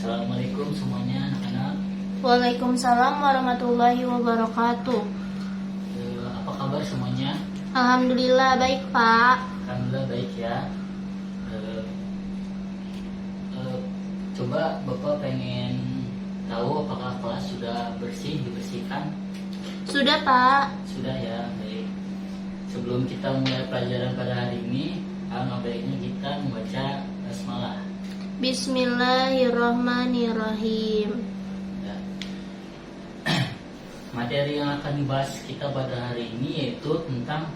Assalamualaikum semuanya anak-anak. Waalaikumsalam warahmatullahi wabarakatuh. Apa kabar semuanya? Alhamdulillah baik, Pak. Alhamdulillah baik ya. Coba Bapak pengen tahu apakah kelas sudah dibersihkan? Sudah, Pak. Sudah ya, baik. Sebelum kita mulai pelajaran pada hari ini, alangkah baiknya kita membaca basmalah. Bismillahirrahmanirrahim. Ya. Materi yang akan dibahas kita pada hari ini yaitu tentang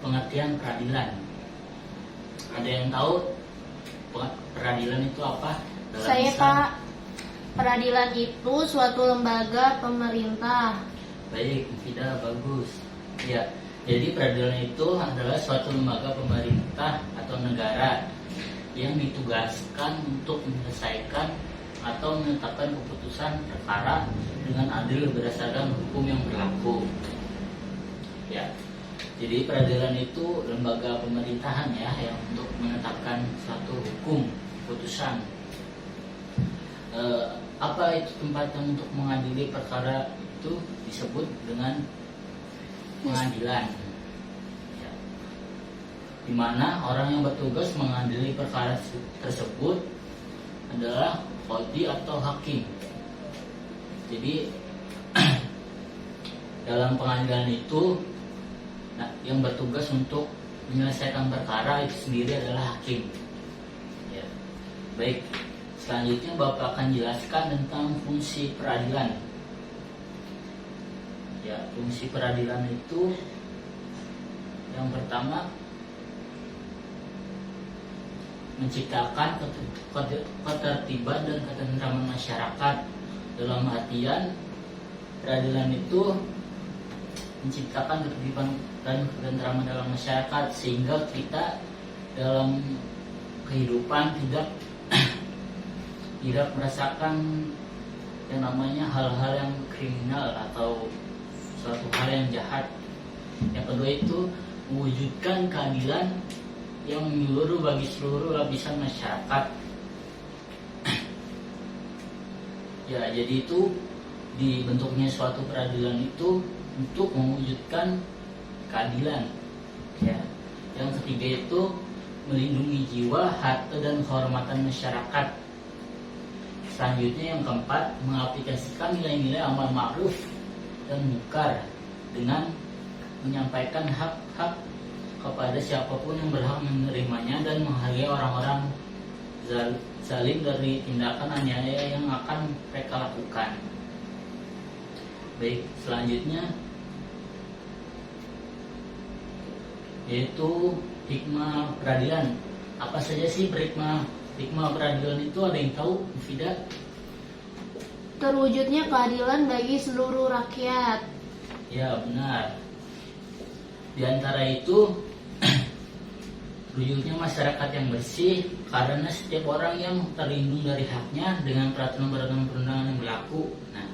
pengertian peradilan. Ada yang tahu peradilan itu apa? Saya, Pak. Peradilan itu suatu lembaga pemerintah. Baik, tidak bagus. Ya, jadi peradilan itu adalah suatu lembaga pemerintah atau negara yang ditugaskan untuk menyelesaikan atau menetapkan keputusan perkara dengan adil berdasarkan hukum yang berlaku. Ya, jadi peradilan itu lembaga pemerintahan ya yang untuk menetapkan suatu hukum keputusan. Apa itu tempat yang untuk mengadili perkara itu disebut dengan pengadilan. Ya. Di mana orang yang bertugas mengadili perkara tersebut adalah qadhi atau hakim. Jadi dalam pengadilan itu yang bertugas untuk menyelesaikan perkara itu sendiri adalah hakim. Ya. Baik, selanjutnya Bapak akan jelaskan tentang fungsi peradilan. Ya, fungsi peradilan itu yang pertama menciptakan ketertiban dan ketentraman masyarakat. Dalam artian peradilan itu menciptakan ketertiban dan ketentraman dalam masyarakat sehingga kita dalam kehidupan tidak merasakan yang namanya hal-hal yang kriminal atau suatu hal yang jahat. Yang kedua itu mewujudkan keadilan yang menyeluruh bagi seluruh lapisan masyarakat. Ya, jadi itu dibentuknya suatu peradilan itu untuk mewujudkan keadilan. Ya. Yang ketiga itu melindungi jiwa, harta dan kehormatan masyarakat. Selanjutnya yang keempat mengaplikasikan nilai-nilai amal ma'ruf dan munkar dengan menyampaikan hak-hak kepada siapapun yang berhak menerimanya dan menghargai orang-orang zalim dari tindakan aniaya yang akan mereka lakukan. Baik, selanjutnya yaitu hikmah peradilan. Apa saja sih hikmah peradilan itu, ada yang tahu? Mufidah? Terwujudnya keadilan bagi seluruh rakyat. Ya, benar. Di antara itu terwujudnya masyarakat yang bersih karena setiap orang yang terlindung dari haknya dengan peraturan-peraturan perundangan yang berlaku. Nah,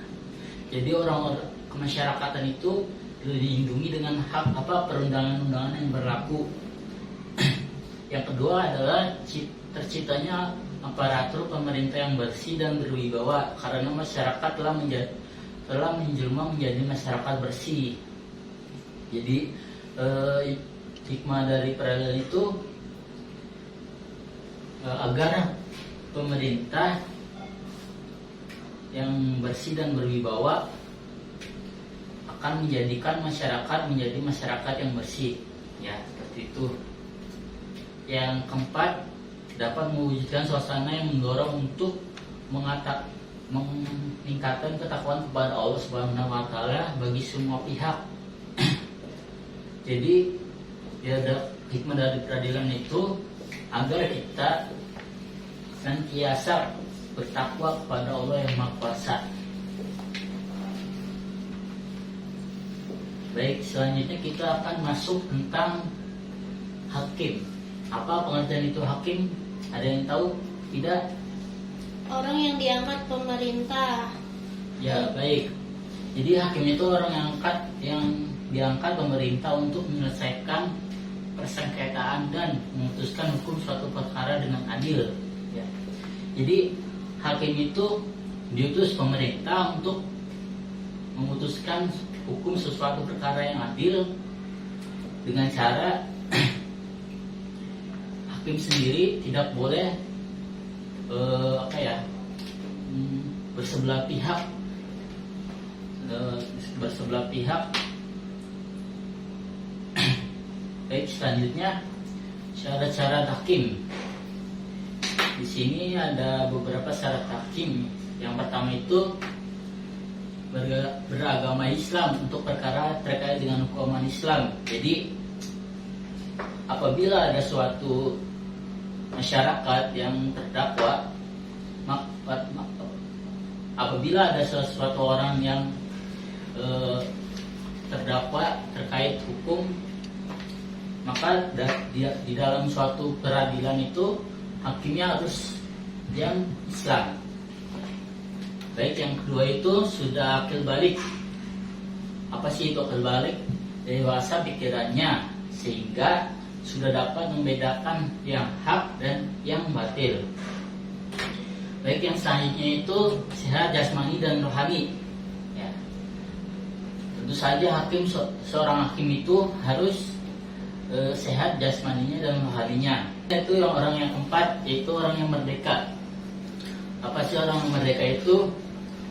jadi orang-orang kemasyarakatan itu dilindungi dengan hak perundangan-undangan yang berlaku. Yang kedua adalah terciptanya aparatur pemerintah yang bersih dan berwibawa karena masyarakat telah menjelma menjadi masyarakat bersih. Jadi hikmah dari peradilan itu agar pemerintah yang bersih dan berwibawa akan menjadikan masyarakat menjadi masyarakat yang bersih. Ya, seperti itu. Yang keempat, dapat mewujudkan suasana yang mendorong untuk meningkatkan ketakwaan kepada Allah Subhanahu wa taala bagi semua pihak. Jadi, ya, hikmah dari peradilan itu agar kita senantiasa bertakwa kepada Allah yang Maha Kuasa. Baik, selanjutnya kita akan masuk tentang hakim. Apa pengertian itu hakim? Ada yang tahu? Tidak? Orang yang diangkat pemerintah. Ya, baik. Jadi hakim itu orang yang diangkat pemerintah untuk menyelesaikan persengketaan dan memutuskan hukum suatu perkara dengan adil. Ya. Jadi hakim itu diutus pemerintah untuk memutuskan hukum sesuatu perkara yang adil dengan cara hakim sendiri tidak boleh bersebelah pihak. Baik, selanjutnya syarat-syarat hakim. Di sini ada beberapa syarat hakim. Yang pertama itu beragama Islam untuk perkara terkait dengan hukuman Islam. Jadi apabila ada suatu masyarakat yang terdakwa, apabila ada sesuatu orang yang terdakwa terkait hukum, maka di dalam suatu peradilan itu hakimnya harus yang Islam. Baik, yang kedua itu sudah akil balik. Apa sih itu akil balik? Dewasa pikirannya sehingga sudah dapat membedakan yang hak dan yang batil. Baik, yang selanjutnya itu sehat jasmani dan rohani. Ya. Tentu saja seorang hakim itu harus sehat jasmaninya dan rohaninya. Itu yang orang yang keempat, yaitu orang yang merdeka. Apa sih orang yang merdeka itu?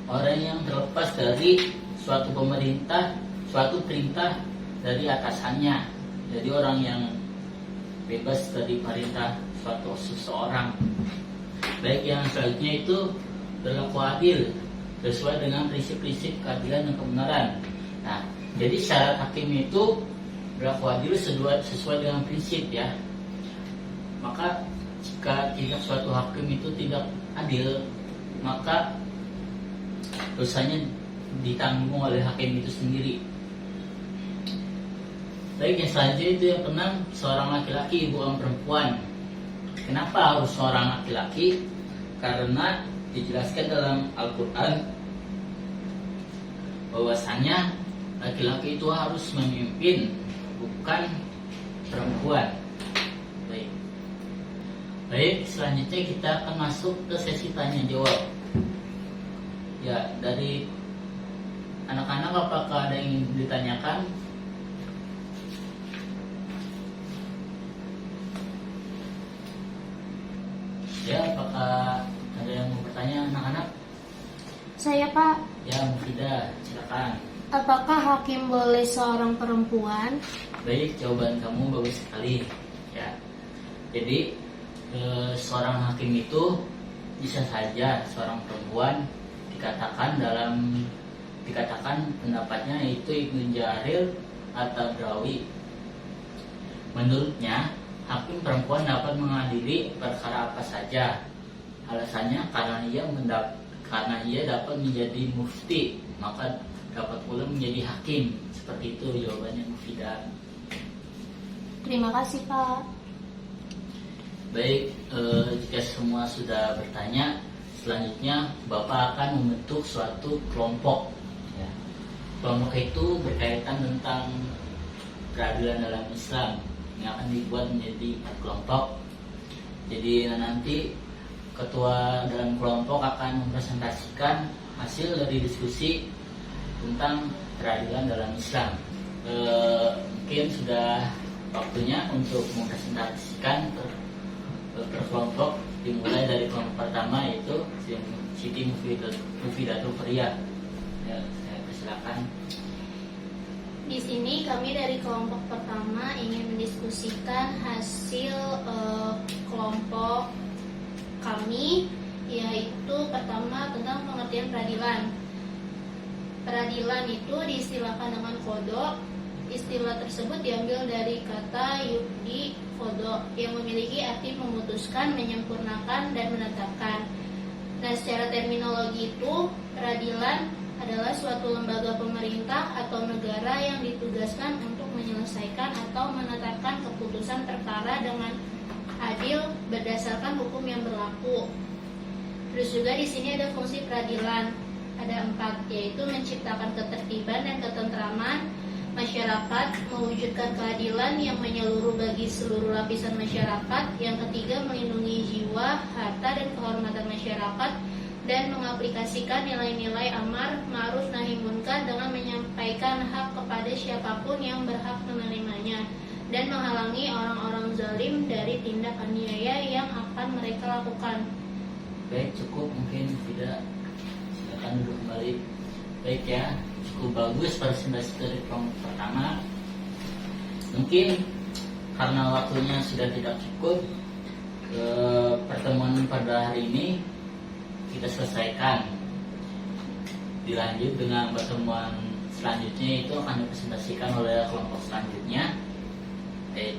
Orang yang terlepas dari suatu perintah dari atasannya. Jadi orang yang bebas dari perintah suatu seseorang. Baik, yang selanjutnya itu berlaku adil sesuai dengan prinsip-prinsip keadilan dan kebenaran. Nah, jadi syarat hakim itu berlaku adil sesuai dengan prinsip, ya. Maka jika tidak suatu hakim itu tidak adil, maka dosanya ditanggung oleh hakim itu sendiri. Baik, yang selanjutnya itu yang keenam, seorang laki-laki bukan perempuan. Kenapa harus seorang laki-laki? Karena dijelaskan dalam Al-Quran bahwasanya laki-laki itu harus memimpin, bukan perempuan. Baik, selanjutnya kita akan masuk ke sesi tanya jawab. Ya, dari anak-anak apakah ada yang ingin ditanyakan? Ya, apakah ada yang mau bertanya anak-anak? Saya, Pak. Ya, Mufidah, silakan. Apakah hakim boleh seorang perempuan? Baik, jawaban kamu bagus sekali. Ya, jadi seorang hakim itu bisa saja seorang perempuan dikatakan pendapatnya yaitu Ibnu Jarir atau Brawi. Menurutnya, hakim perempuan dapat mengadili perkara apa saja. Alasannya karena ia dapat menjadi mufti, maka dapat pula menjadi hakim. Seperti itu jawabannya, Mufidah. Terima kasih, Pak. Baik, jika semua sudah bertanya, selanjutnya Bapak akan membentuk suatu kelompok. Ya. Kelompok itu berkaitan tentang peradilan dalam Islam yang akan dibuat menjadi kelompok. Jadi nanti ketua dalam kelompok akan mempresentasikan hasil dari diskusi tentang peradilan dalam Islam. Mungkin sudah waktunya untuk mempresentasikan per kelompok, dimulai dari kelompok pertama yaitu Siti Mufidatul Quriyah. Ya, saya persilakan. Di sini kami dari kelompok pertama ingin mendiskusikan hasil kelompok kami, yaitu pertama tentang pengertian peradilan. Peradilan itu diistilahkan dengan kodok. Istilah tersebut diambil dari kata yukdi kodok yang memiliki arti memutuskan, menyempurnakan, dan menetapkan. Nah, secara terminologi itu peradilan adalah suatu lembaga pemerintah atau negara yang ditugaskan untuk menyelesaikan atau menetapkan keputusan perkara dengan adil berdasarkan hukum yang berlaku. Terus juga di sini ada fungsi peradilan, ada 4, yaitu menciptakan ketertiban dan ketentraman masyarakat, mewujudkan keadilan yang menyeluruh bagi seluruh lapisan masyarakat. Yang ketiga, melindungi jiwa, harta, dan kehormatan masyarakat, dan mengaplikasikan nilai-nilai amar ma'ruf nahi munkar dengan menyampaikan hak kepada siapapun yang berhak menerimanya dan menghalangi orang-orang zalim dari tindak aniaya yang akan mereka lakukan. Baik, cukup mungkin tidak, silakan duduk kembali. Baik ya, cukup bagus presentasi dari kelompok pertama. Mungkin karena waktunya sudah tidak cukup, pertemuan pada hari ini kita selesaikan. Dilanjut dengan pertemuan selanjutnya, itu akan dipresentasikan oleh kelompok selanjutnya. Baik.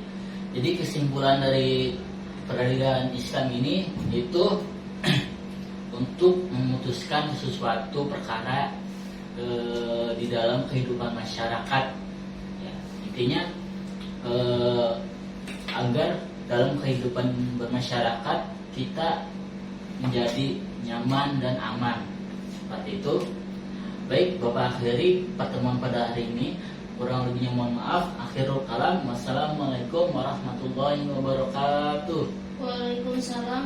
Jadi kesimpulan dari peradilan Islam ini itu untuk memutuskan sesuatu perkara di dalam kehidupan masyarakat. Ya, intinya agar dalam kehidupan bermasyarakat kita menjadi nyaman dan aman, seperti itu. Baik, Bapak akhiri pertemuan pada hari ini. Kurang lebihnya mohon maaf. Akhirul kalam. Wassalamualaikum warahmatullahi wabarakatuh. Waalaikumsalam.